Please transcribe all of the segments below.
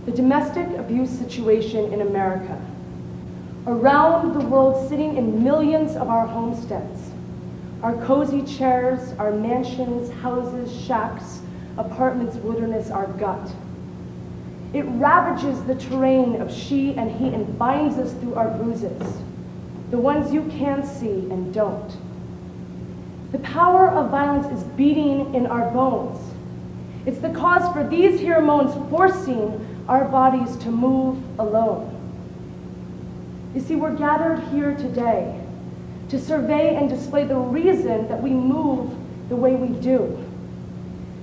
The domestic abuse situation in America. Around the world, sitting in millions of our homesteads, our cozy chairs, our mansions, houses, shacks, apartments, wilderness, our gut. It ravages the terrain of she and he and binds us through our bruises, the ones you can see and don't. The power of violence is beating in our bones. It's the cause for these hormones forcing our bodies to move alone. You see, we're gathered here today to survey and display the reason that we move the way we do,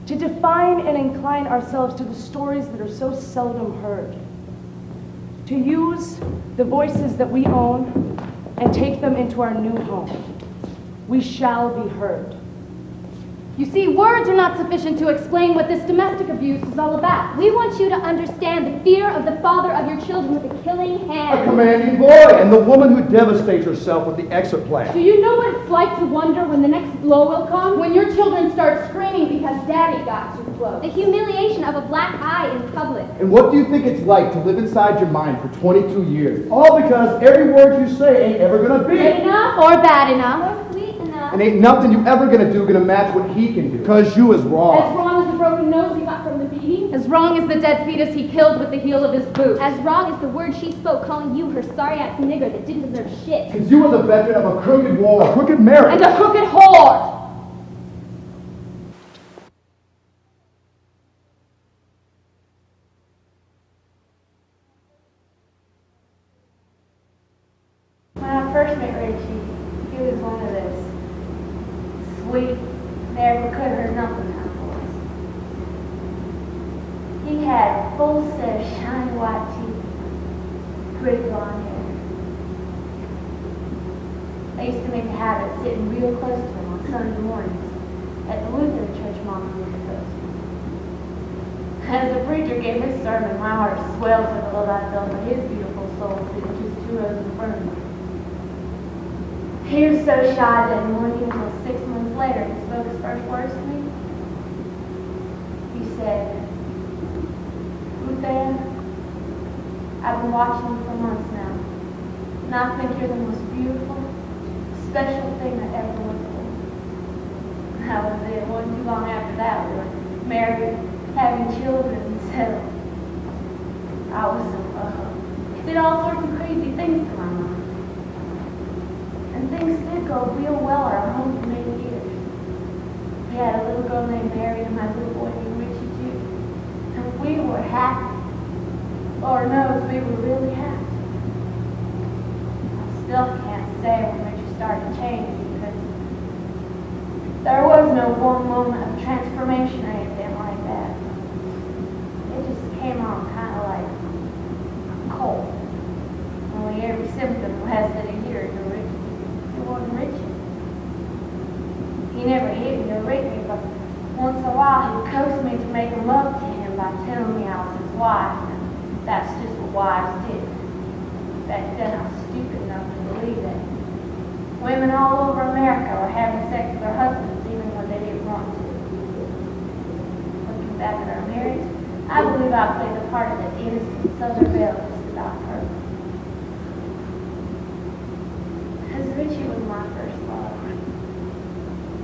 to define and incline ourselves to the stories that are so seldom heard, to use the voices that we own and take them into our new home. We shall be heard. You see, words are not sufficient to explain what this domestic abuse is all about. We want you to understand the fear of the father of your children with a killing hand. A commanding boy, and the woman who devastates herself with the exit plan. Do you know what it's like to wonder when the next blow will come? When your children start screaming because daddy got too close. The humiliation of a black eye in public. And what do you think it's like to live inside your mind for 22 years? All because every word you say ain't ever gonna be good enough or bad enough. Or sweet enough. And ain't nothing you ever gonna match what he can do. Because you is wrong. As wrong as the broken nose he got from the beating. As wrong as the dead fetus he killed with the heel of his boot. As wrong as the word she spoke calling you her sorry-ass nigger that didn't deserve shit. Because you were the veteran of a crooked war, a crooked marriage. And a crooked whore. When I first met Richie, he was one of those sweet, never could hurt nothing kind of boys. He had a full set of shiny white teeth, pretty blonde hair. I used to make a habit of sitting real close to him on Sunday mornings at the Lutheran church Mama used to go to. As the preacher gave his sermon, my heart swelled with the love I felt for his beautiful soul sitting just 2 rows in front of me. He was so shy that morning until 6 months later he spoke his first words to me. He said, "Ruth Ann, I've been watching you for months now, and I think you're the most beautiful, special thing I ever looked for." That was it. It wasn't too long after that we were married, having children, and settled. I was did all sorts of crazy things to my mind. And things did go real well at our home for many years. We had a little girl named Mary and my little boy named Richie too. And we were happy. Lord knows we were really happy. I still can't say when Richie started changing because there was no one moment of transformation or anything like that. It just came on kind of like a cold. Only every symptom lasted a year to Richie. He wasn't Richie. He never hit me or raped me, but once in a while he'd coax me to make love to him by telling me I was his wife, and that's just what wives did. Back then I was stupid enough to believe that women all over America were having sex with their husbands even when they didn't want to. Looking back at our marriage, I believe I played the part of the innocent Southern Belle just about perfect. Because Richie was my first love.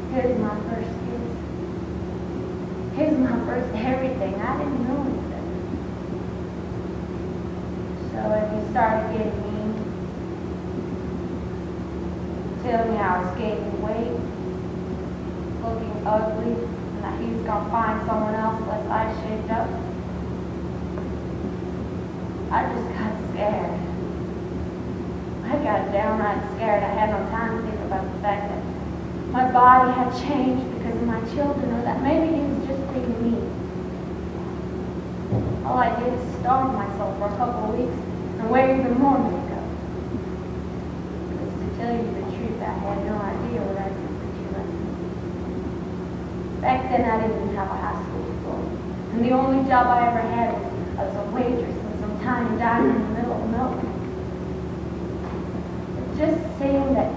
He was my first kiss. He was my first everything. I didn't know anything. So if he started getting mean, telling me I was gaining weight, looking ugly, and that he was going to find someone else less I shaped up. I just got scared. I got downright scared. I had no time to think about the fact that my body had changed because of my children, or that maybe he was just being mean. All I did is starve myself for a couple of weeks and wear even more makeup. Because to tell you the truth, I had no idea what I did for 2 months. Back then, I didn't even have a high school diploma. And the only job I ever had was as a waitress in some tiny diner in the middle of nowhere. It just seemed that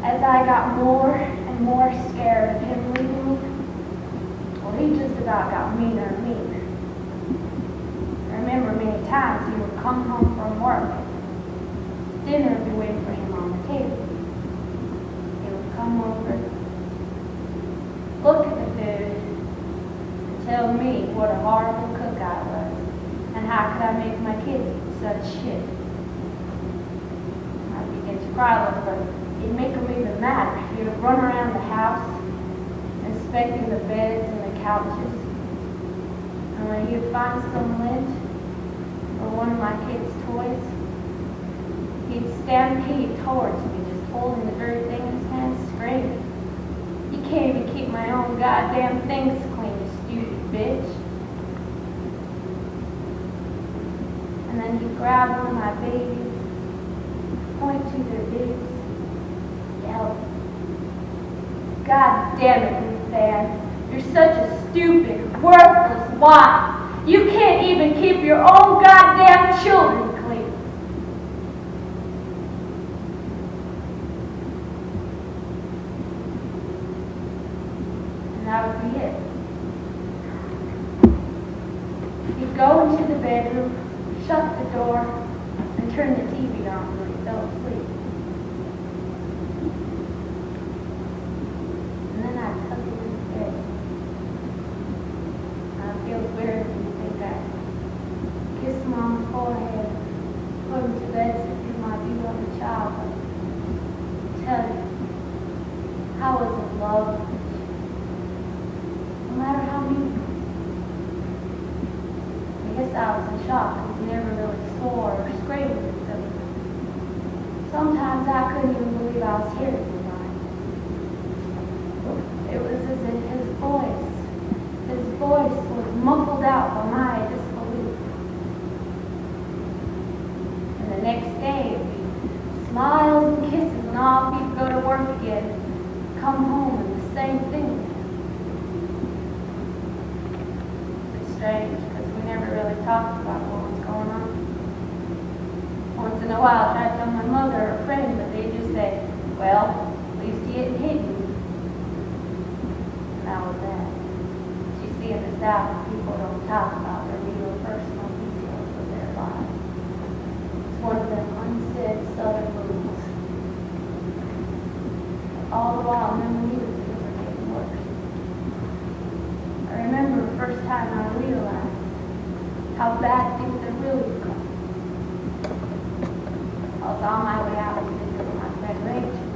as I got more and more scared of him leaving me, well, he just about got meaner and meaner. I remember many times he would come home from work. Dinner would be waiting for him on the table. He would come over, look at the food, and tell me what a horrible cook I was, and how could I make my kids eat such shit. I'd begin to cry a little, but it'd make him even madder. He would run around the house, inspecting the beds and the couches. And when he would find some lint or one of my kids' toys, he'd stampede towards me, just holding the very thing in his hand, screaming, "You can't even keep my own goddamn things clean, you stupid bitch." And then he'd grab one of my babies, point to their boobs, yell, "God damn it, Ruth Ann, you're such a stupid, worthless wife. You can't even keep your own goddamn children clean." And that would be it. He'd go into the bedroom, shut the door, and turn the TV on when he fell asleep. And then I'd tuck him in bed. It feels weird when you think I kiss him on the forehead, put him to bed as if he might be like a child. But I tell you, I was in love with you. No matter how mean. I guess I was in shock. He never really swore or screamed at something. Sometimes I couldn't even believe I was hearing him right. It was as if his voice was muffled out by my disbelief. And the next day it would be smiles and kisses and off he'd go to work again, come home and the same thing. It's strange because we never really talked about what was going on. Once in a while I tried to tell my mother or a friend, but they just say, "Well, at least he didn't hit you." And that was that. You see, in the South, people don't talk about their real personal details of their lives. It's one of them unsaid Southern rules. All the while, memories were getting worse. I remember the first time I realized how bad things had really become. I was on my way out to visit my friend Rachel.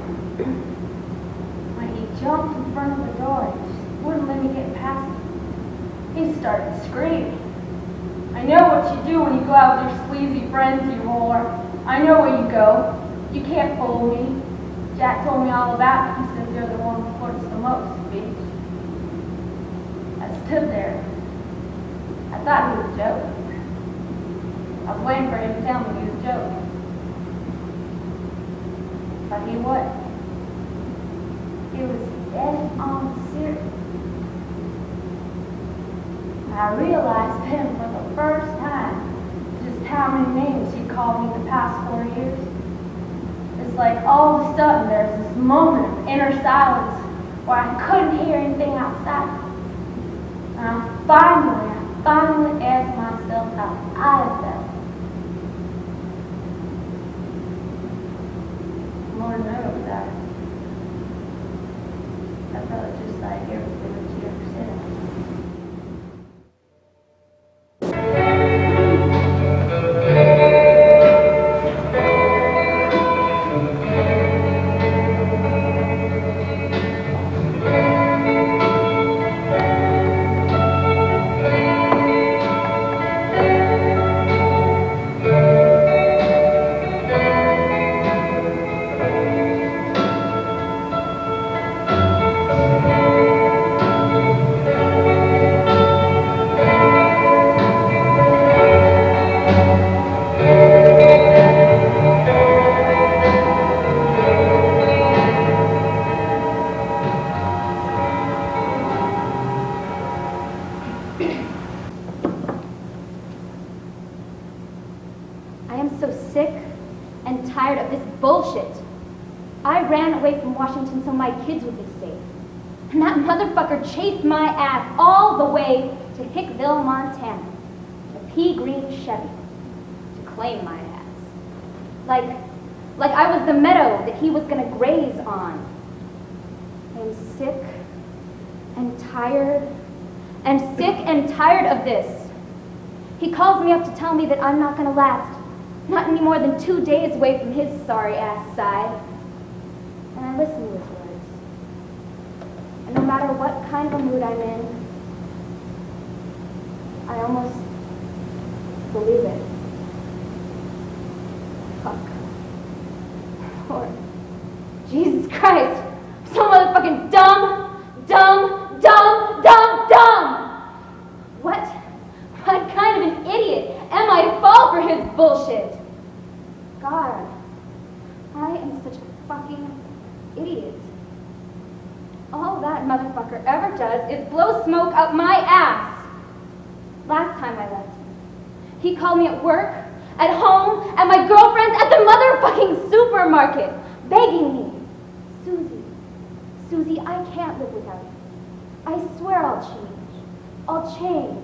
When he jumped in front of the door, he just wouldn't let me get past him. He started screaming. "I know what you do when you go out with your sleazy friends, you whore. I know where you go. You can't fool me. Jack told me all about it. He says you're the one who flirts the most, bitch." I stood there. I thought he was joking. I was waiting for him to tell me he was joking. But he wasn't. He was dead on serious. I realized then for the first time just how many names he called me the past 4 years. It's like all of a sudden there's this moment of inner silence where I couldn't hear anything outside. And I finally asked myself how I felt. Lord knows I felt just like everything that you ever said. so sick and tired of this bullshit. I ran away from Washington so my kids would be safe. And that motherfucker chased my ass all the way to Hickville, Montana, in a pea green Chevy, to claim my ass. Like I was the meadow that he was gonna graze on. I am sick and tired of this. He calls me up to tell me that I'm not gonna last, not any more than 2 days away from his sorry ass side. And I listen to his words. And no matter what kind of a mood I'm in, I almost believe it. Fuck. Lord. Jesus Christ. I'm so motherfucking dumb. What kind of an idiot am I to fall for his bullshit? God, I am such a fucking idiot. All that motherfucker ever does is blow smoke up my ass. Last time I left him, he called me at work, at home, at my girlfriend's, at the motherfucking supermarket, begging me, Susie, I can't live without you. I swear I'll change.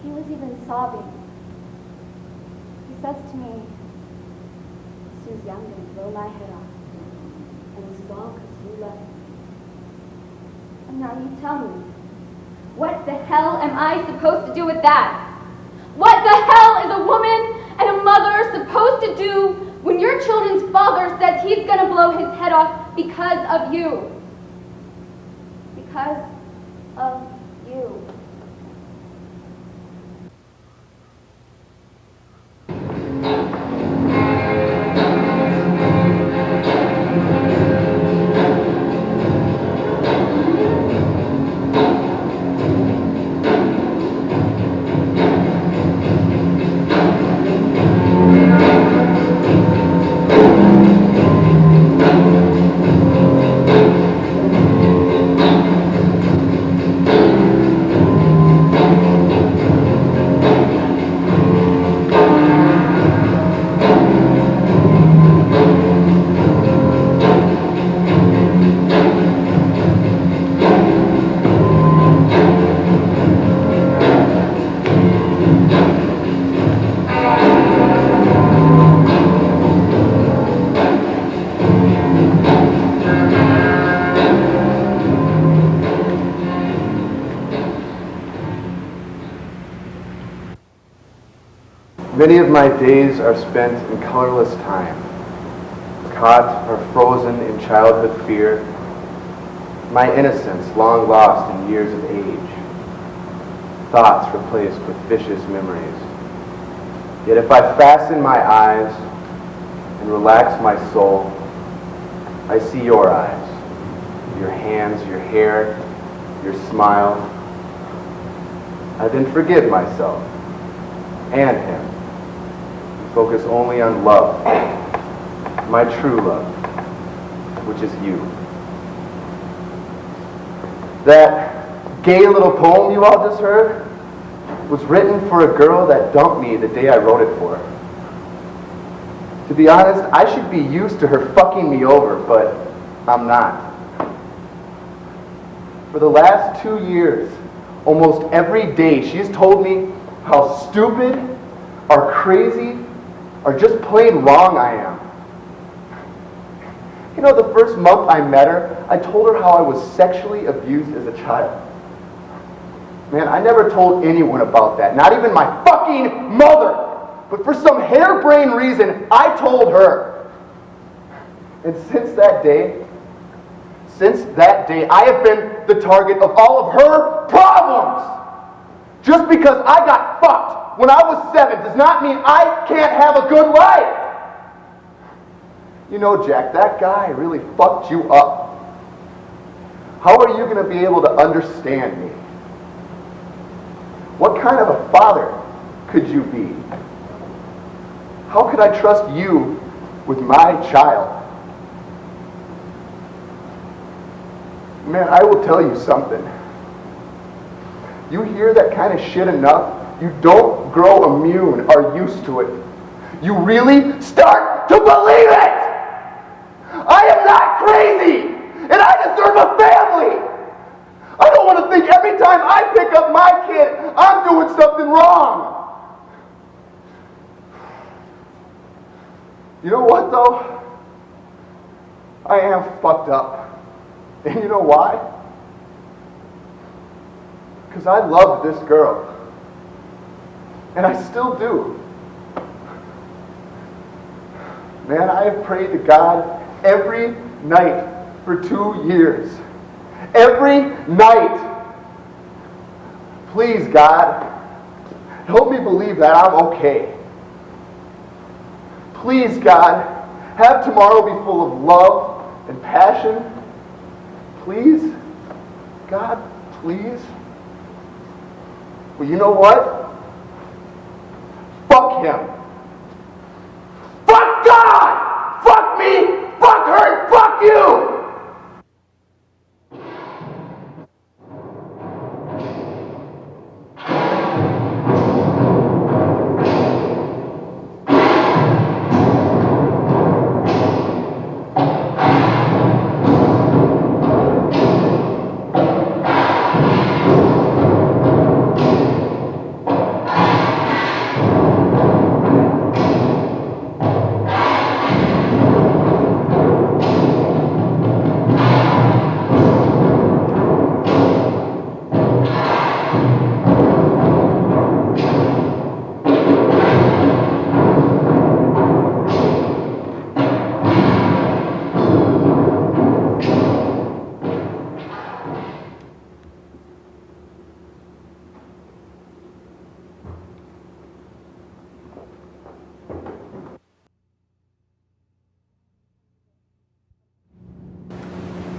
He was even sobbing. He says to me, Susie, I'm gonna blow my head off. And it's all because you left me. And now you tell me, what the hell am I supposed to do with that? What the hell is a woman and a mother supposed to do when your children's father says he's gonna blow his head off because of you? Because of you. Many of my days are spent in colorless time, caught or frozen in childhood fear, my innocence long lost in years of age, thoughts replaced with vicious memories. Yet if I fasten my eyes and relax my soul, I see your eyes, your hands, your hair, your smile. I then forgive myself and him. Focus only on love, my true love, which is you. That gay little poem you all just heard was written for a girl that dumped me the day I wrote it for her. To be honest, I should be used to her fucking me over, but I'm not. For the last 2 years, almost every day, she's told me how stupid or crazy or just plain wrong I am. You know, the first month I met her, I told her how I was sexually abused as a child. Man, I never told anyone about that, not even my fucking mother. But for some harebrained reason, I told her. And since that day, I have been the target of all of her problems. Just because I got fucked when I was 7 does not mean I can't have a good life. You know, Jack, that guy really fucked you up. How are you going to be able to understand me? What kind of a father could you be? How could I trust you with my child? Man, I will tell you something. You hear that kind of shit enough, you don't grow immune or used to it. You really start to believe it! I am not crazy, and I deserve a family! I don't want to think every time I pick up my kid, I'm doing something wrong. You know what, though? I am fucked up. And you know why? Because I loved this girl. And I still do. Man, I have prayed to God every night for 2 years. Every night. Please, God, help me believe that I'm okay. Please, God, have tomorrow be full of love and passion. Please, God, please. Well, you know what? Fuck him. Fuck God! Fuck me! Fuck her! And fuck you!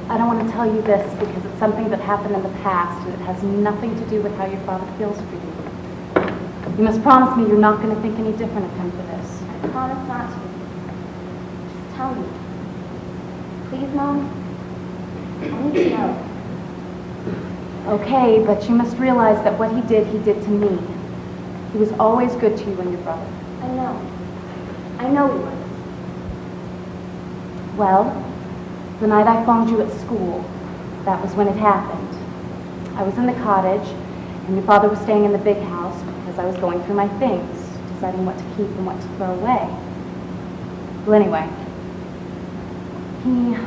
I don't want to tell you this because it's something that happened in the past and it has nothing to do with how your father feels for you. You must promise me you're not going to think any different of him for this. I promise not to. Just tell me. Please, Mom. I need to know. Okay, but you must realize that what he did to me. He was always good to you and your brother. I know. I know he was. Well, the night I phoned you at school, that was when it happened. I was in the cottage, and your father was staying in the big house because I was going through my things, deciding what to keep and what to throw away. Well, anyway, he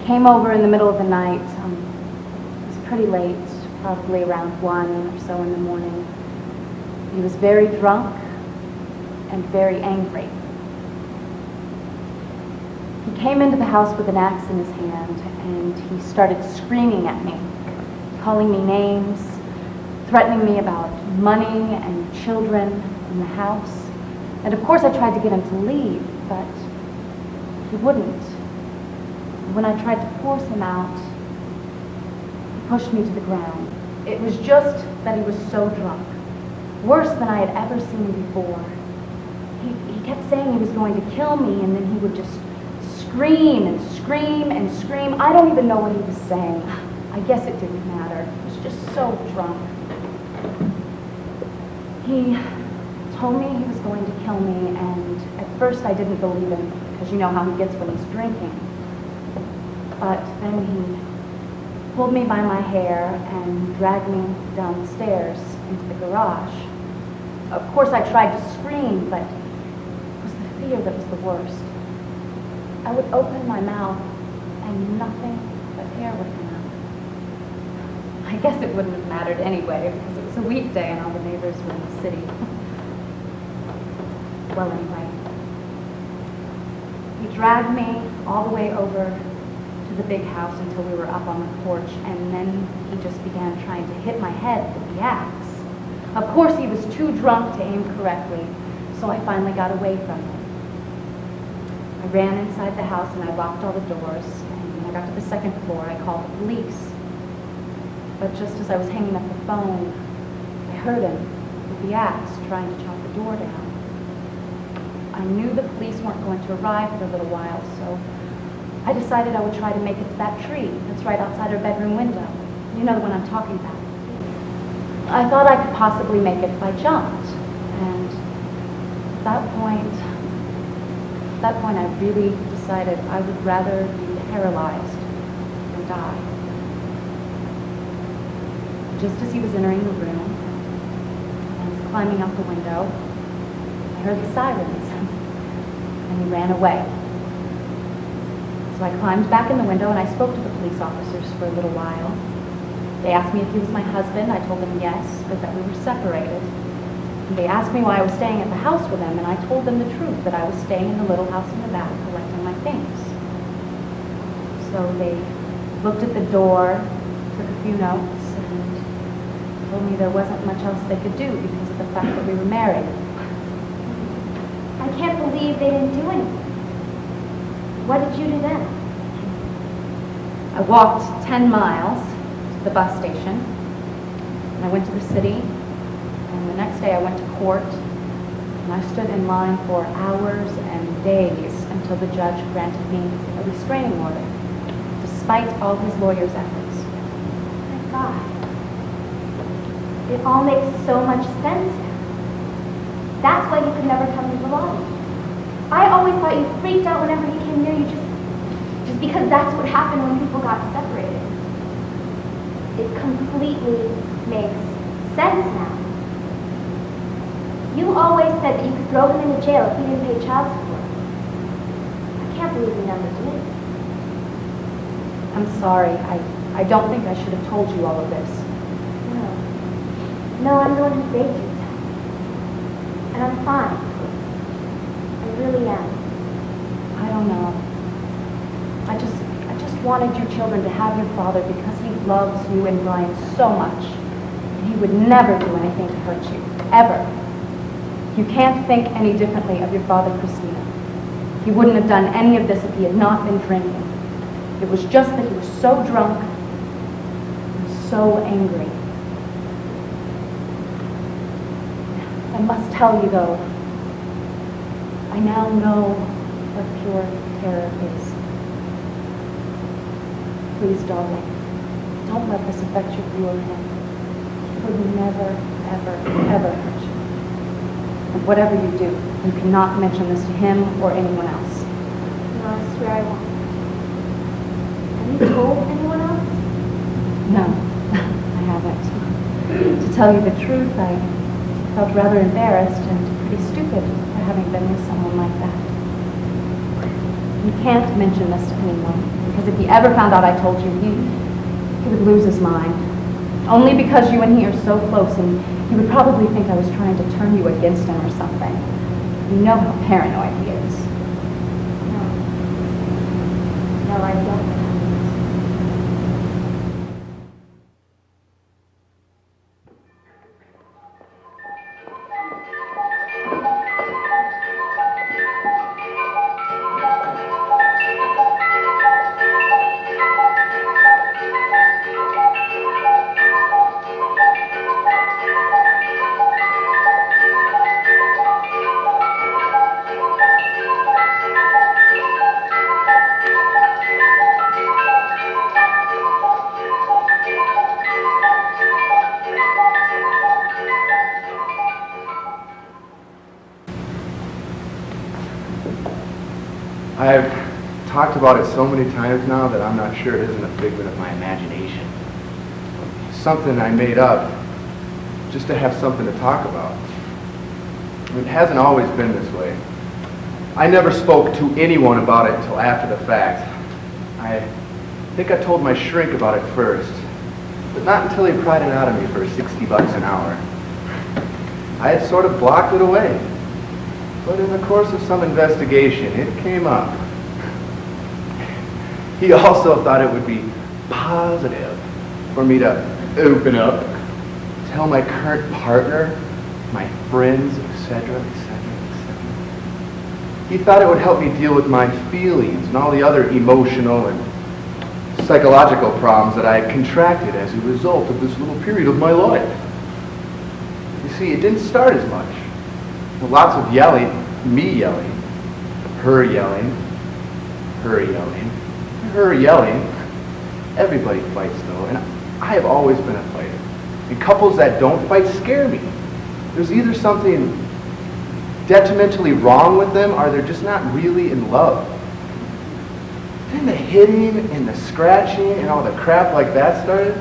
came over in the middle of the night. It was pretty late, probably around 1 or so in the morning. He was very drunk and very angry. He came into the house with an axe in his hand, and he started screaming at me, calling me names, threatening me about money and children in the house. And of course I tried to get him to leave, but he wouldn't. When I tried to force him out, he pushed me to the ground. It was just that he was so drunk, worse than I had ever seen before. He kept saying he was going to kill me, and then he would just scream and scream and scream. I don't even know what he was saying. I guess it didn't matter. He was just so drunk. He told me he was going to kill me, and at first I didn't believe him, because you know how he gets when he's drinking. But then he pulled me by my hair and dragged me down the stairs into the garage. Of course I tried to scream, but it was the fear that was the worst. I would open my mouth and nothing but air would come out. I guess it wouldn't have mattered anyway, because it was a weekday and all the neighbors were in the city. Well, anyway, he dragged me all the way over to the big house until we were up on the porch, and then he just began trying to hit my head with the axe. Of course, he was too drunk to aim correctly, so I finally got away from him. I ran inside the house and I locked all the doors, and when I got to the second floor, I called the police. But just as I was hanging up the phone, I heard him with the axe trying to chop the door down. I knew the police weren't going to arrive for a little while, so I decided I would try to make it to that tree that's right outside our bedroom window. You know the one I'm talking about. I thought I could possibly make it if I jumped. And at that point I really decided I would rather be paralyzed than die. Just as he was entering the room, and was climbing out the window, I heard the sirens, and he ran away. So I climbed back in the window and I spoke to the police officers for a little while. They asked me if he was my husband. I told them yes, but that we were separated. And they asked me why I was staying at the house with them, and I told them the truth, that I was staying in the little house in the back collecting my things. So they looked at the door, took a few notes, and told me there wasn't much else they could do because of the fact that we were married. I can't believe they didn't do anything. What did you do then? I walked 10 miles to the bus station, and I went to the city, and the next day I went to court, and I stood in line for hours and days until the judge granted me a restraining order, despite all his lawyer's efforts. My God. It all makes so much sense now. That's why you could never come to the lobby. I always thought you freaked out whenever he came near you just because that's what happened when people got separated. It completely makes sense now. You always said that you could throw him into jail if he didn't pay child support. I can't believe you never did. I'm sorry. I don't think I should have told you all of this. No, I'm the one who begged you to tell me. And I'm fine. I really am. I don't know. I just wanted you children to have your father because he loves you and Brian so much. And he would never do anything to hurt you, ever. You can't think any differently of your father, Christina. He wouldn't have done any of this if he had not been drinking. It was just that he was so drunk and so angry. I must tell you, though, I now know what pure terror is. Please, darling, don't let this affect your view of him. He would never, ever, ever hurt you. And whatever you do, you cannot mention this to him or anyone else. No, I swear I won't. Have you told anyone else? No, I haven't. To tell you the truth, I felt rather embarrassed and pretty stupid for having been with someone like that. You can't mention this to anyone, because if he ever found out I told you, he would lose his mind. Only because you and he are so close, and he would probably think I was trying to turn you against him or something. You know how paranoid he is. No, I don't. I've talked about it so many times now that I'm not sure it isn't a figment of my imagination. Something I made up just to have something to talk about. It hasn't always been this way. I never spoke to anyone about it until after the fact. I think I told my shrink about it first, but not until he pried it out of me for $60 an hour. I had sort of blocked it away. But in the course of some investigation, it came up. He also thought it would be positive for me to open up, tell my current partner, my friends, etc., etc., etc. He thought it would help me deal with my feelings and all the other emotional and psychological problems that I had contracted as a result of this little period of my life. You see, it didn't start as much. Lots of yelling, me yelling, her yelling, her yelling, her yelling. Everybody fights though, and I have always been a fighter. And couples that don't fight scare me. There's either something detrimentally wrong with them or they're just not really in love. Then the hitting and the scratching and all the crap like that started.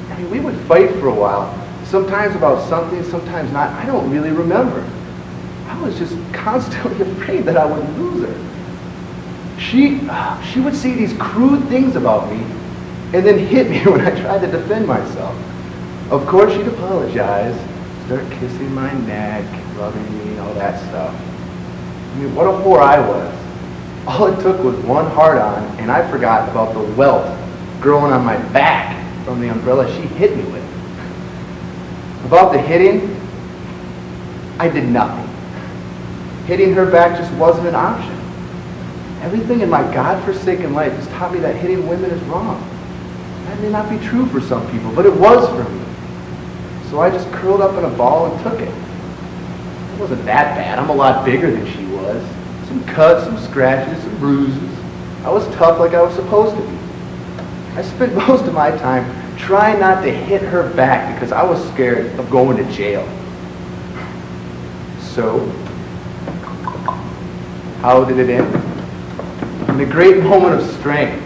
I mean, we would fight for a while. Sometimes about something, sometimes not. I don't really remember. I was just constantly afraid that I would lose her. She would say these crude things about me and then hit me when I tried to defend myself. Of course, she'd apologize, start kissing my neck, rubbing me, and all that stuff. I mean, what a whore I was. All it took was one hard-on, and I forgot about the welt growing on my back from the umbrella she hit me with. About the hitting, I did nothing. Hitting her back just wasn't an option. Everything in my godforsaken life has taught me that hitting women is wrong. That may not be true for some people, but it was for me. So I just curled up in a ball and took it. It wasn't that bad. I'm a lot bigger than she was. Some cuts, some scratches, some bruises. I was tough like I was supposed to be. I spent most of my time trying not to hit her back because I was scared of going to jail. So, how did it end? In a great moment of strength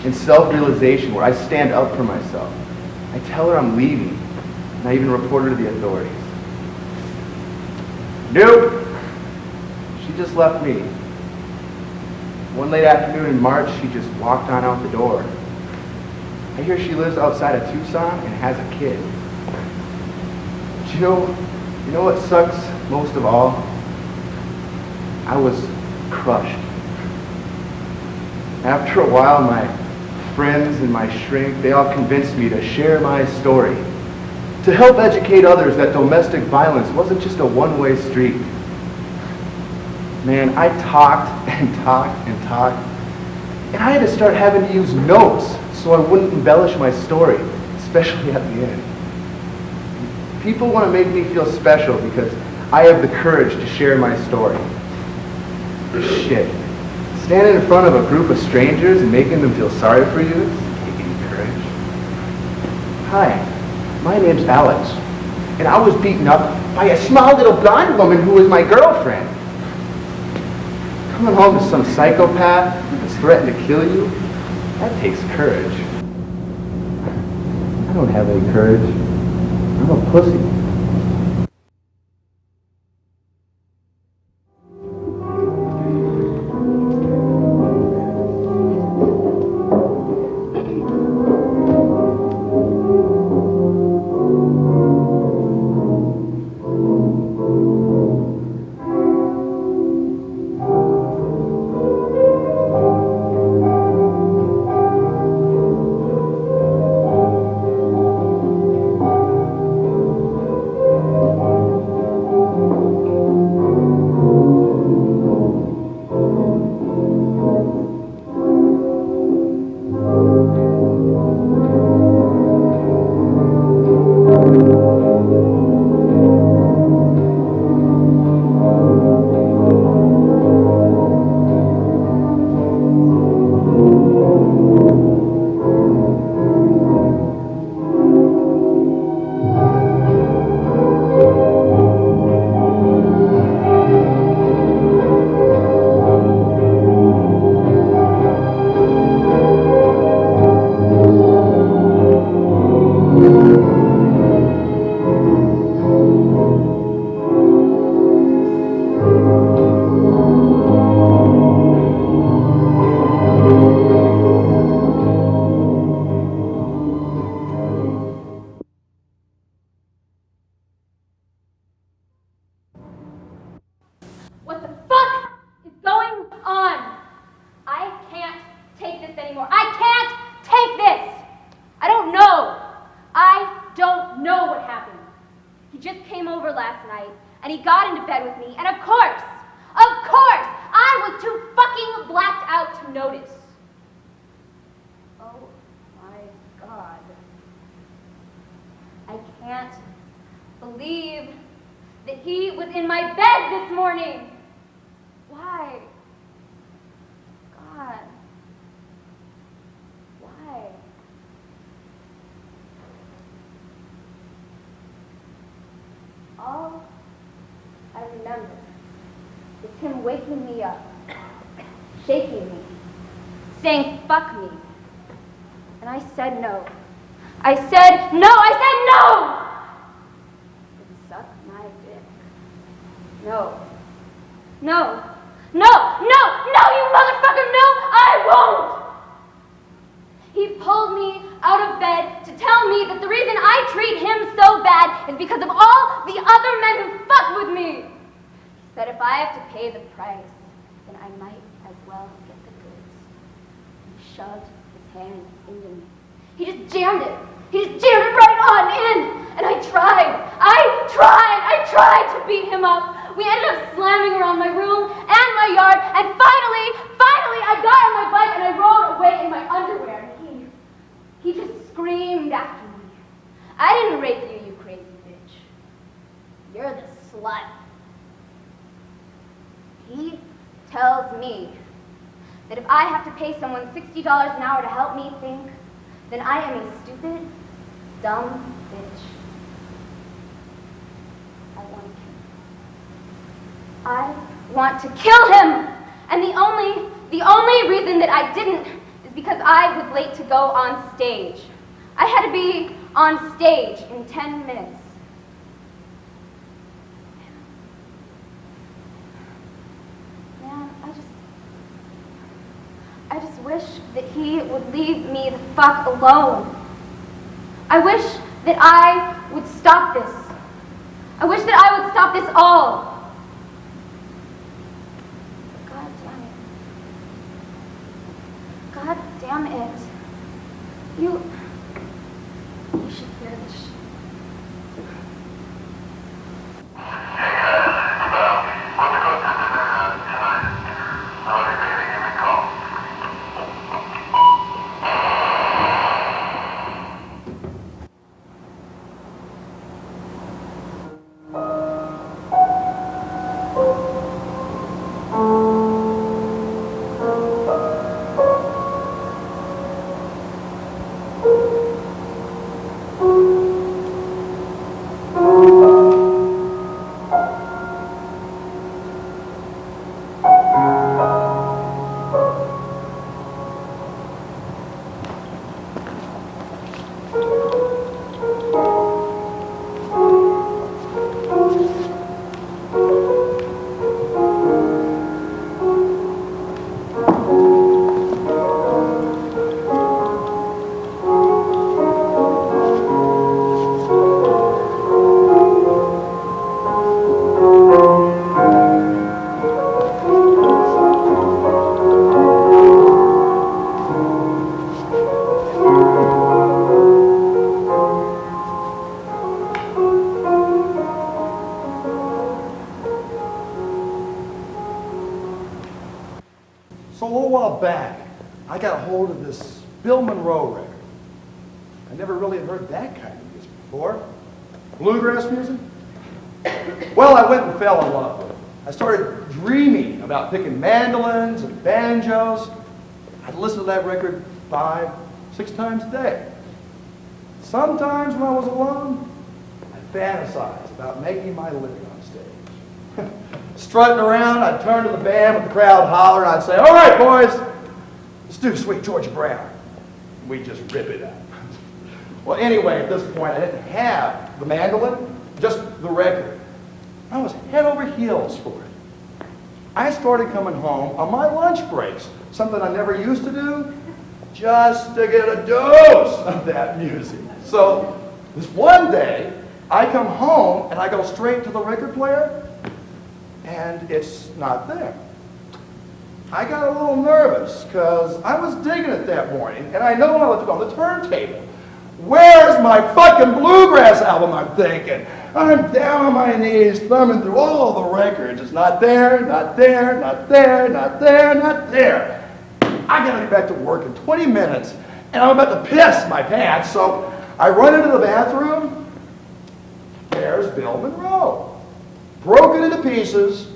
and self-realization where I stand up for myself. I tell her I'm leaving, and I even report her to the authorities. Nope! She just left me. One late afternoon in March, she just walked on out the door. I hear she lives outside of Tucson and has a kid. But you know what sucks most of all? I was crushed. After a while, my friends and my shrink, they all convinced me to share my story, to help educate others that domestic violence wasn't just a one-way street. Man, I talked and talked and talked, and I had to start having to use notes so I wouldn't embellish my story, especially at the end. People want to make me feel special because I have the courage to share my story. Shit. Standing in front of a group of strangers and making them feel sorry for you doesn't take any courage. Hi, my name's Alex, and I was beaten up by a small little blonde woman who was my girlfriend. Coming home to some psychopath that's threatened to kill you, that takes courage. I don't have any courage. I'm a pussy. What the fuck is going on? I can't take this anymore. I can't take this! I don't know. I don't know what happened. He just came over last night, and he got into bed with me, and of course, I was too fucking blacked out to notice. Oh my God. I can't believe that he was in my bed this morning. Why? God. Why? all I remember is him waking me up, shaking me, saying, fuck me. And I said no. I said no! I said no! And suck my dick. No. No. No! No! No, you motherfucker! No! I won't! He pulled me out of bed to tell me that the reason I treat him so bad is because of all the other men who fuck with me. He said if I have to pay the price, then I might as well get the goods. He shoved his hand into me. He just jammed it. He just jammed it right on in. And I tried to beat him up. We ended up slamming around my room and my yard, and finally, I got on my bike and I rode away in my underwear. And he just screamed after me. I didn't rape you, you crazy bitch. You're the slut. He tells me that if I have to pay someone $60 an hour to help me think, then I am a stupid, dumb bitch. I want to kill him! And the only reason that I didn't is because I was late to go on stage. I had to be on stage in 10 minutes. Man, I just wish that he would leave me the fuck alone. I wish that I would stop this. I wish that I would stop this all. God damn it. You should hear this shit. So a little while back, I got a hold of this Bill Monroe record. I never really had heard that kind of music before. Bluegrass music? Well, I went and fell in love with it. I started dreaming about picking mandolins and banjos. I'd listen to that record 5, 6 times a day. Sometimes when I was alone, I fantasized about making my living on stage. Strutting around, I'd turn to the band with the crowd hollering, I'd say, all right, boys, let's do Sweet Georgia Brown. And we'd just rip it up. Well, anyway, at this point, I didn't have the mandolin, just the record. I was head over heels for it. I started coming home on my lunch breaks, something I never used to do, just to get a dose of that music. So this one day, I come home and I go straight to the record player, and it's not there. I got a little nervous because I was digging it that morning, and I know I left it on the turntable. Where's my fucking bluegrass album, I'm thinking? I'm down on my knees, thumbing through all the records. It's not there, not there, not there, not there, not there. I gotta get back to work in 20 minutes, and I'm about to piss my pants, so I run into the bathroom. There's Bill Monroe, broken into pieces,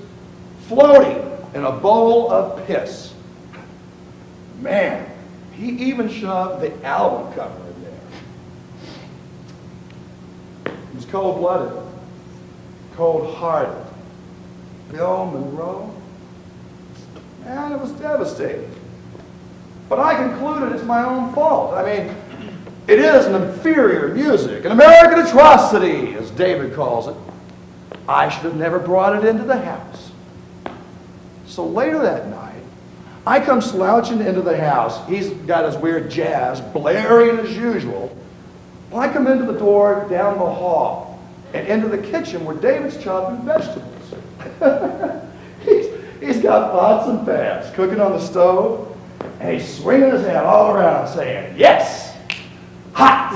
floating in a bowl of piss. Man, he even shoved the album cover in there. He was cold-blooded. cold-hearted. Bill Monroe? And it was devastating. But I concluded it's my own fault. I mean, it is an inferior music, an American atrocity, as David calls it. I should have never brought it into the house. So later that night, I come slouching into the house. He's got his weird jazz blaring as usual. Well, I come into the door down the hall and into the kitchen where David's chopping vegetables. he's got pots and pans cooking on the stove, and he's swinging his hand all around saying, "Yes! Hot!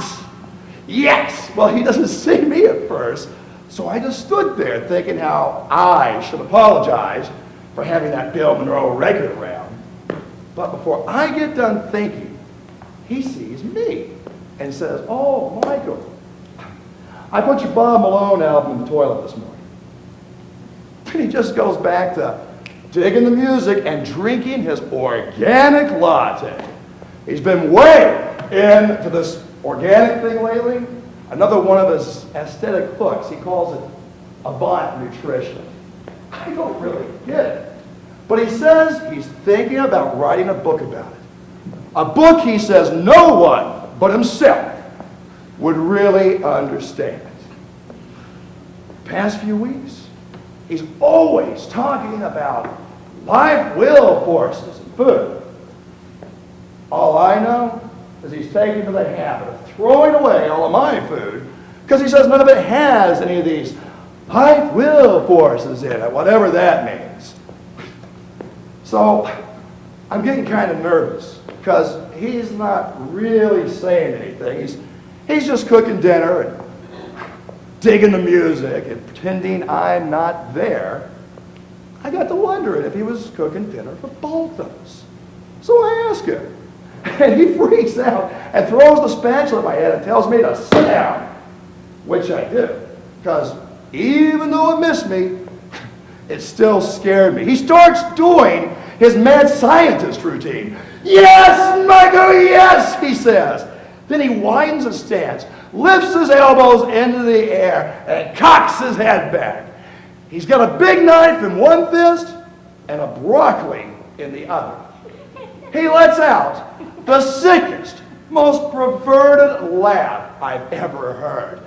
Yes!" Well, he doesn't see me at first, so I just stood there thinking how I should apologize for having that Bill Monroe record around. But before I get done thinking, he sees me and says, "Oh, Michael, I put your Bob Malone album in the toilet this morning." And he just goes back to digging the music and drinking his organic latte. He's been way into this organic thing lately. Another one of his aesthetic hooks. He calls it Avant Nutrition. I don't really get it. But he says he's thinking about writing a book about it. A book he says no one but himself would really understand. Past few weeks, he's always talking about life will forces and food. All I know is he's taken to the habit of throwing away all of my food because he says none of it has any of these life will forces in it, whatever that means. So I'm getting kind of nervous because he's not really saying anything. He's just cooking dinner and digging the music and pretending I'm not there. I got to wondering if he was cooking dinner for both of us. So I ask him, and he freaks out and throws the spatula at my head and tells me to sit down, which I do, because even though it missed me, it still scared me. He starts doing his mad scientist routine. "Yes, Michael, yes," he says. Then he widens his stance, lifts his elbows into the air, and cocks his head back. He's got a big knife in one fist and a broccoli in the other. He lets out the sickest, most perverted laugh I've ever heard.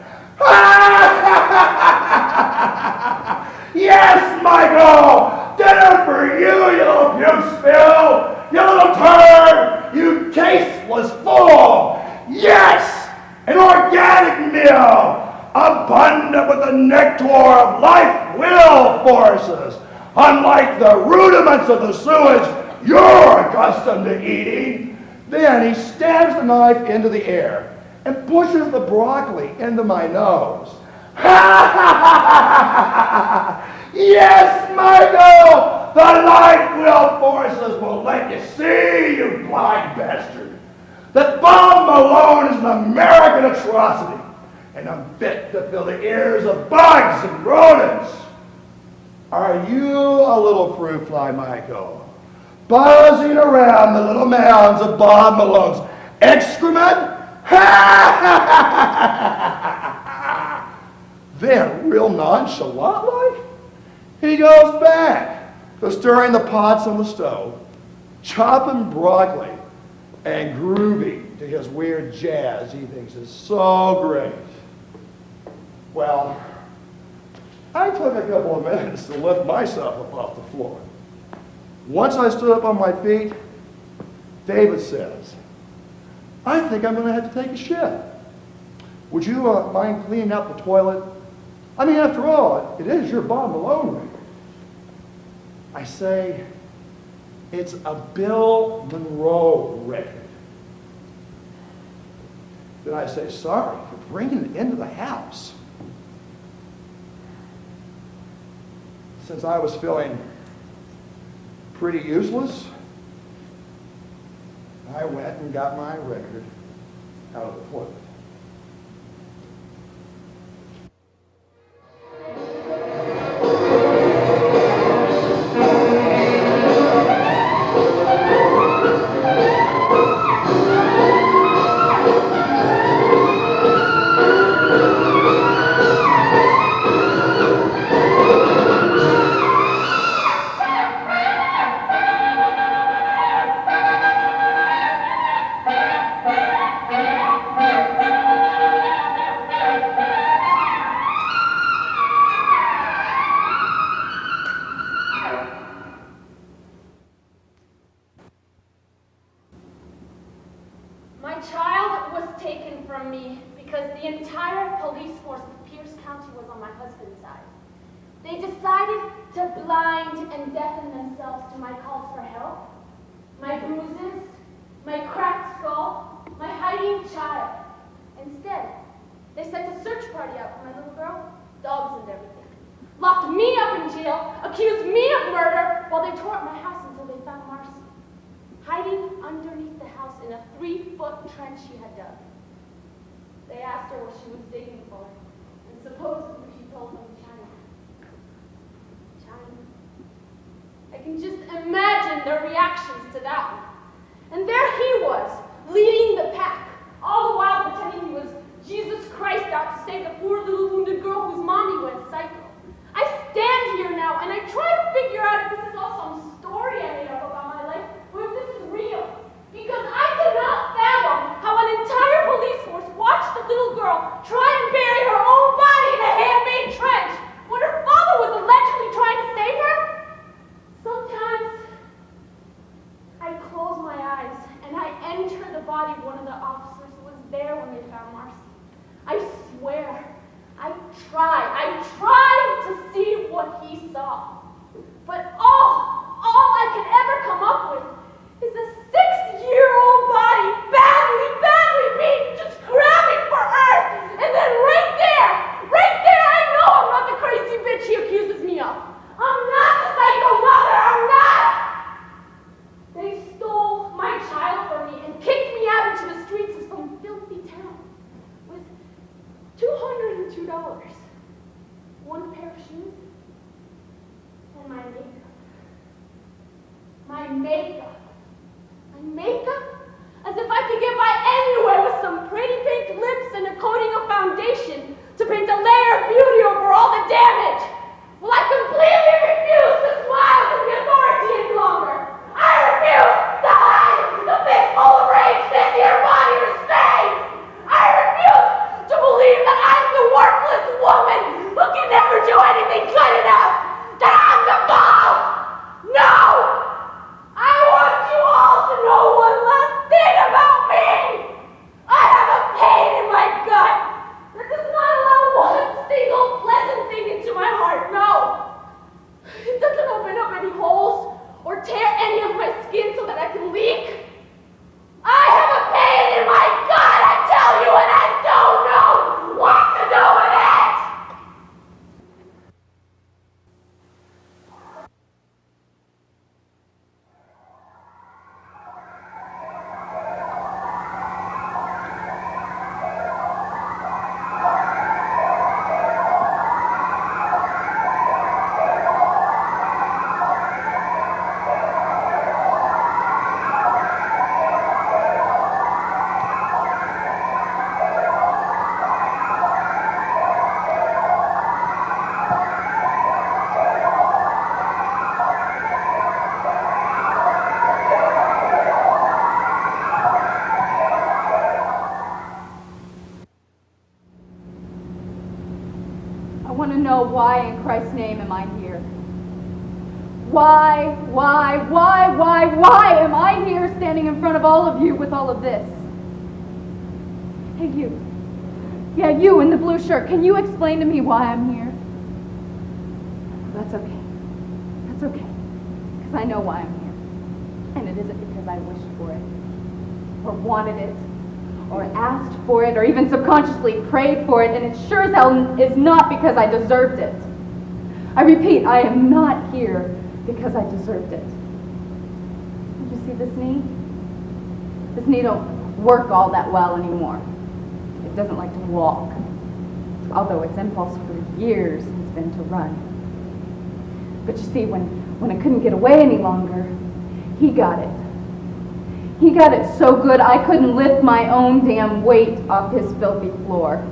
"Yes, Michael! Dinner for you, you little puke spill! You little turd! You tasteless fool! Yes! An organic meal! Abundant with the nectar of life will forces, unlike the rudiments of the sewage you're accustomed to eating." Then he stabs the knife into the air and pushes the broccoli into my nose. "Yes, Michael! The life will forces will let you see, you blind bastard, that Bob Malone is an American atrocity and unfit to fill the ears of bugs and rodents. Are you a little fruit fly, Michael, buzzing around the little mounds of Bob Malone's excrement?" Then, real nonchalant-like, he goes back to stirring the pots on the stove, chopping broccoli, and grooving to his weird jazz he thinks is so great. Well, I took a couple of minutes to lift myself up off the floor. Once I stood up on my feet, David says, "I think I'm going to have to take a shit. Would you mind cleaning out the toilet? I mean, after all, it is your Bob Malone record." I say, "It's a Bill Monroe record." Then I say, "Sorry for bringing it into the house." Since I was feeling pretty useless, I went and got my record out of the toilet. my husband's side. They decided to blind and deafen themselves to my calls for help, my bruises, my cracked skull, my hiding child. Instead, they set a search party out for my little girl, dogs and everything. Locked me up in jail, accused me of murder, while they tore up my house until they found Marcy, hiding underneath the house in a 3-foot trench she had dug. They asked her what she was digging for, and supposedly she told them China. China. I can just imagine their reactions to that one. And there he was, leading the pack, all the while pretending he was Jesus Christ out to save the poor little wounded girl whose mommy went psycho. I stand here now and I try to figure out if this is all some story I made up about my life or if this is real. Because I cannot fathom how an entire police force watched the little girl try and bury her own body in a handmade trench when her father was allegedly trying to save her. Sometimes I close my eyes and I enter the body of one of the officers who was there when they found Marcy. I swear, I try to see what he saw. But all I can ever come up with is a 6-year-old body badly beaten, just grabbing for earth. And then right there, I know I'm not the crazy bitch he accuses me of. I'm not the psycho mother, I'm not! They stole my child from me and kicked me out into the streets of some filthy town with $202, one pair of shoes, and my makeup. My makeup. My makeup? As if I could get by anywhere with some pretty pink lips and a coating of foundation to paint a layer of beauty over all the damage. Well, I completely refuse to smile to the authority any longer. I refuse to hide the face full of rage this here body restrains. I refuse to believe that I'm the worthless woman who can never do anything good enough. That I'm the bomb. No! I want you all to know one last thing about me. I have a pain in my gut that does not allow one single pleasant thing into my heart. No. It doesn't open up any holes or tear any of my skin so that I can leak. I have a pain in my gut, I tell you, and I don't know what to do with it. Why in Christ's name am I here? Why am I here standing in front of all of you with all of this? Hey, you. Yeah, you in the blue shirt. Can you explain to me why I'm here? That's okay. That's okay. Because I know why I'm here. And it isn't because I wished for it, or wanted it, or asked for it, or even subconsciously prayed for it, and it sure as hell is not because I deserved it. I repeat, I am not here because I deserved it. Did you see this knee? This knee don't work all that well anymore. It doesn't like to walk, although its impulse for years has been to run. But you see, when I couldn't get away any longer, he got it. He got it so good I couldn't lift my own damn weight off his filthy floor.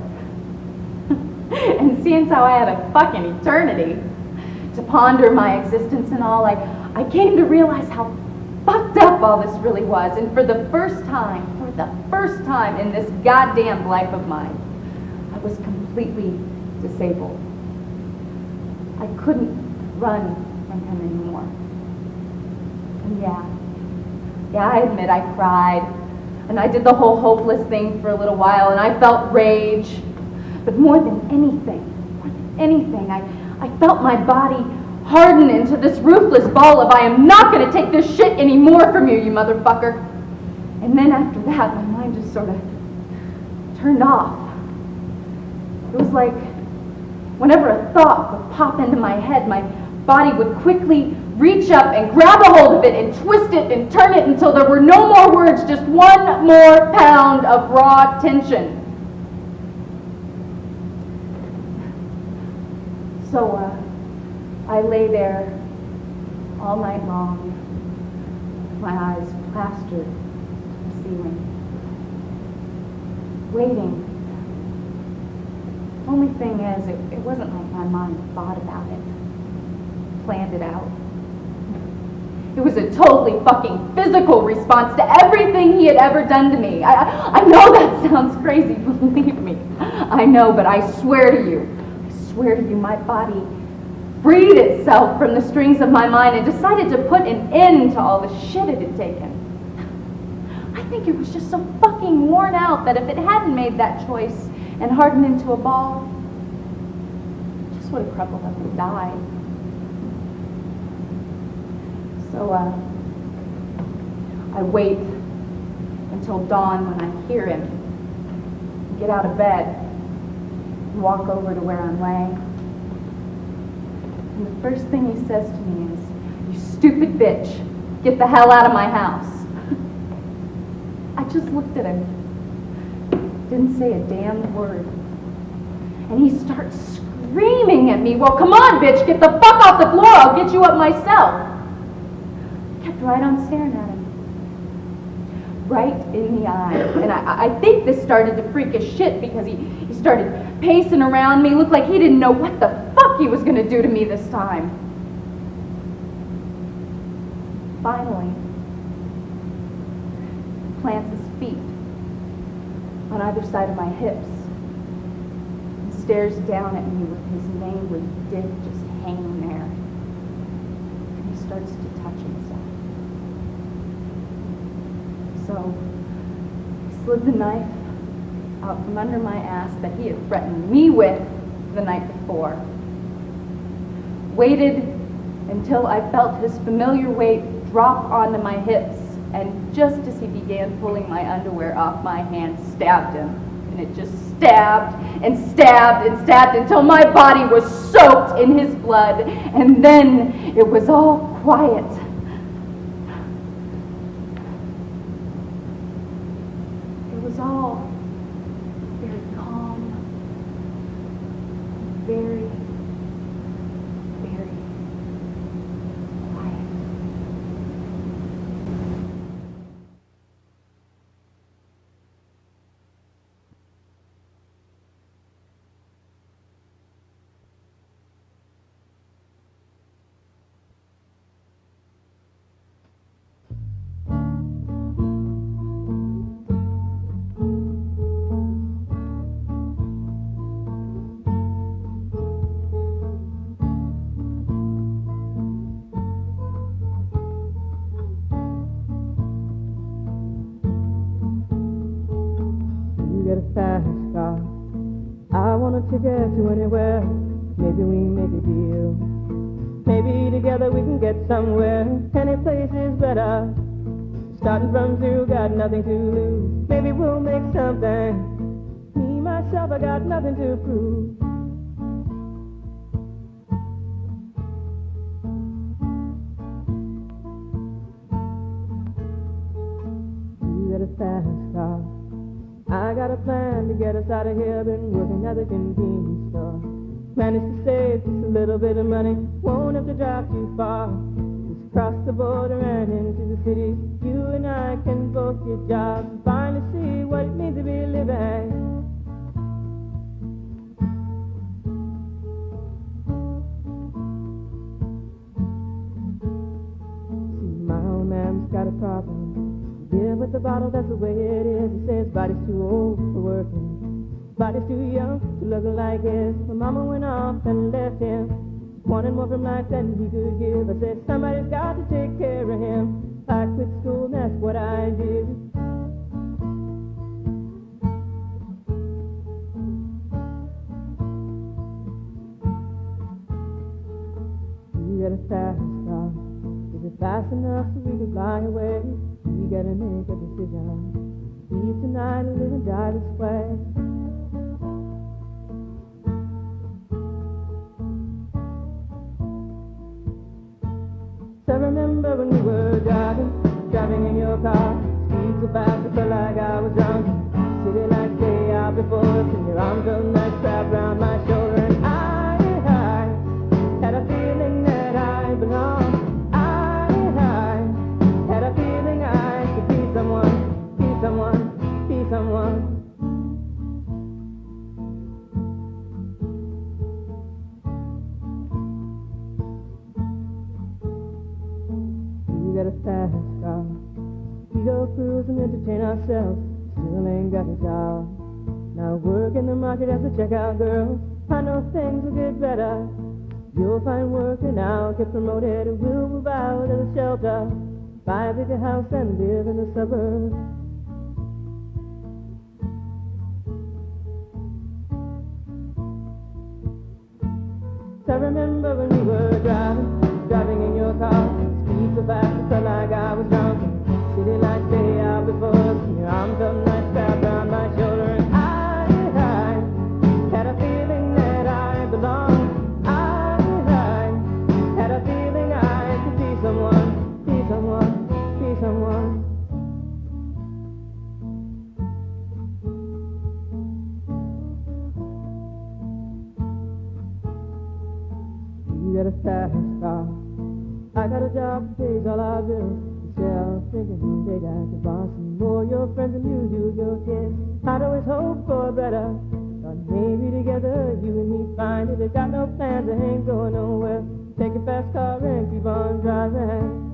And seeing how I had a fucking eternity to ponder my existence and all, I came to realize how fucked up all this really was. And for the first time in this goddamn life of mine, I was completely disabled. I couldn't run from him anymore. And yeah, I admit I cried, and I did the whole hopeless thing for a little while, and I felt rage. But more than anything, than anything, I felt my body harden into this ruthless ball of, I am not going to take this shit anymore from you, you motherfucker. And then after that, my mind just sort of turned off. It was like whenever a thought would pop into my head, my body would quickly reach up and grab a hold of it and twist it and turn it until there were no more words, just one more pound of raw tension. So I lay there all night long, my eyes plastered to the ceiling, waiting. Only thing is, it wasn't like my mind thought about it, planned it out. It was a totally fucking physical response to everything he had ever done to me. I know that sounds crazy, believe me. I know, but I swear to you, my body freed itself from the strings of my mind and decided to put an end to all the shit it had taken. I think it was just so fucking worn out that if it hadn't made that choice and hardened into a ball, it just would have crumpled up and died. So I wait until dawn when I hear him get out of bed and walk over to where I'm laying. And the first thing he says to me is, "You stupid bitch, get the hell out of my house." I just looked at him, didn't say a damn word. And he starts screaming at me, "Well, come on, bitch, get the fuck off the floor, I'll get you up myself." I kept right on staring at him, right in the eye. And I think this started to freak his shit because he started pacing around me, looked like he didn't know what the fuck he was going to do to me this time. Finally, he plants his feet on either side of my hips and stares down at me with his mangled dick just hanging there. And he starts to touch himself. So he slid the knife out from under my ass that he had threatened me with the night before. Waited until I felt his familiar weight drop onto my hips, and just as he began pulling my underwear off my hand, stabbed him. And it just stabbed and stabbed and stabbed until my body was soaked in his blood, and then it was all quiet. It was all very calm, very, very quiet. Get a fast car. I want a ticket to anywhere. Maybe we make a deal. Maybe together we can get somewhere. Any place is better. Starting from zero, got nothing to lose. Maybe we'll make something. Me, myself, I got nothing to prove. You get a fast car. I got a plan to get us out of here. Been working at the convenience store. Managed to save just a little bit of money. Won't have to drive too far. Just cross the border and into the city. You and I can both get jobs and finally see what it means to be living. See, my old man's got a problem. Yeah, but the bottle, that's the way it is. He says body's too old for working. Body's too young to look like his. My mama went off and left him. Wanted more from life than he could give. I said somebody's got to take care of him. I quit school and that's what I did. get a fast car? Is it fast enough so we can fly away? We gotta make a decision. Leave tonight and live and die this way. So remember when we were driving in your car. Speed so fast, I felt like I was drunk. City lights day out before us, and your arm felt nice wrapped around my shoulder. And I had a feeling that I belonged. I had a feeling I could be someone, be someone, be someone. We got a fast car. We go cruise and entertain ourselves. Still ain't got a job. Now work in the market as a checkout girl. I know things will get better. You'll find work and I'll get promoted. We'll move out of the shelter, buy a bigger house and live in the suburbs. So I remember when we were driving in your car. Speed so fast, it felt like I was drunk. City lights day out before us, and your arm felt nice wrapped around my shoulder. And I had a feeling that I belonged. I had a feeling I could be someone, be someone, be someone. You got a fast car. I got a job that pays all our bills. Sell, drinking late at the bar. Some more your friends than you do your kids. I'd always hope for better. Thought maybe together you and me find it. I got no plans, I ain't going nowhere. Take a fast car and keep on driving.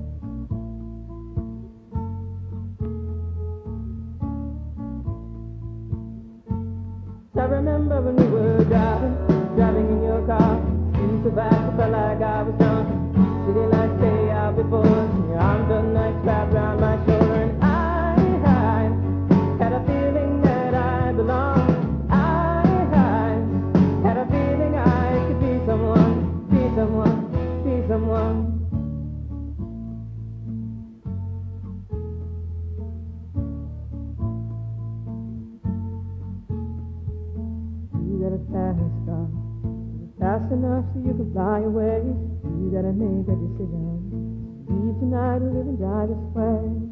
I remember when we were driving in your car. Speed so fast, I felt like I was drunk. City lights stay out before us, and your arm felt nice wrapped around my shoulder. And I had a feeling that I belonged. I had a feeling I could be someone, be someone, be someone. You got a fast car, fast enough so you can fly away. You gotta make a decision. Leave tonight or live and die this way.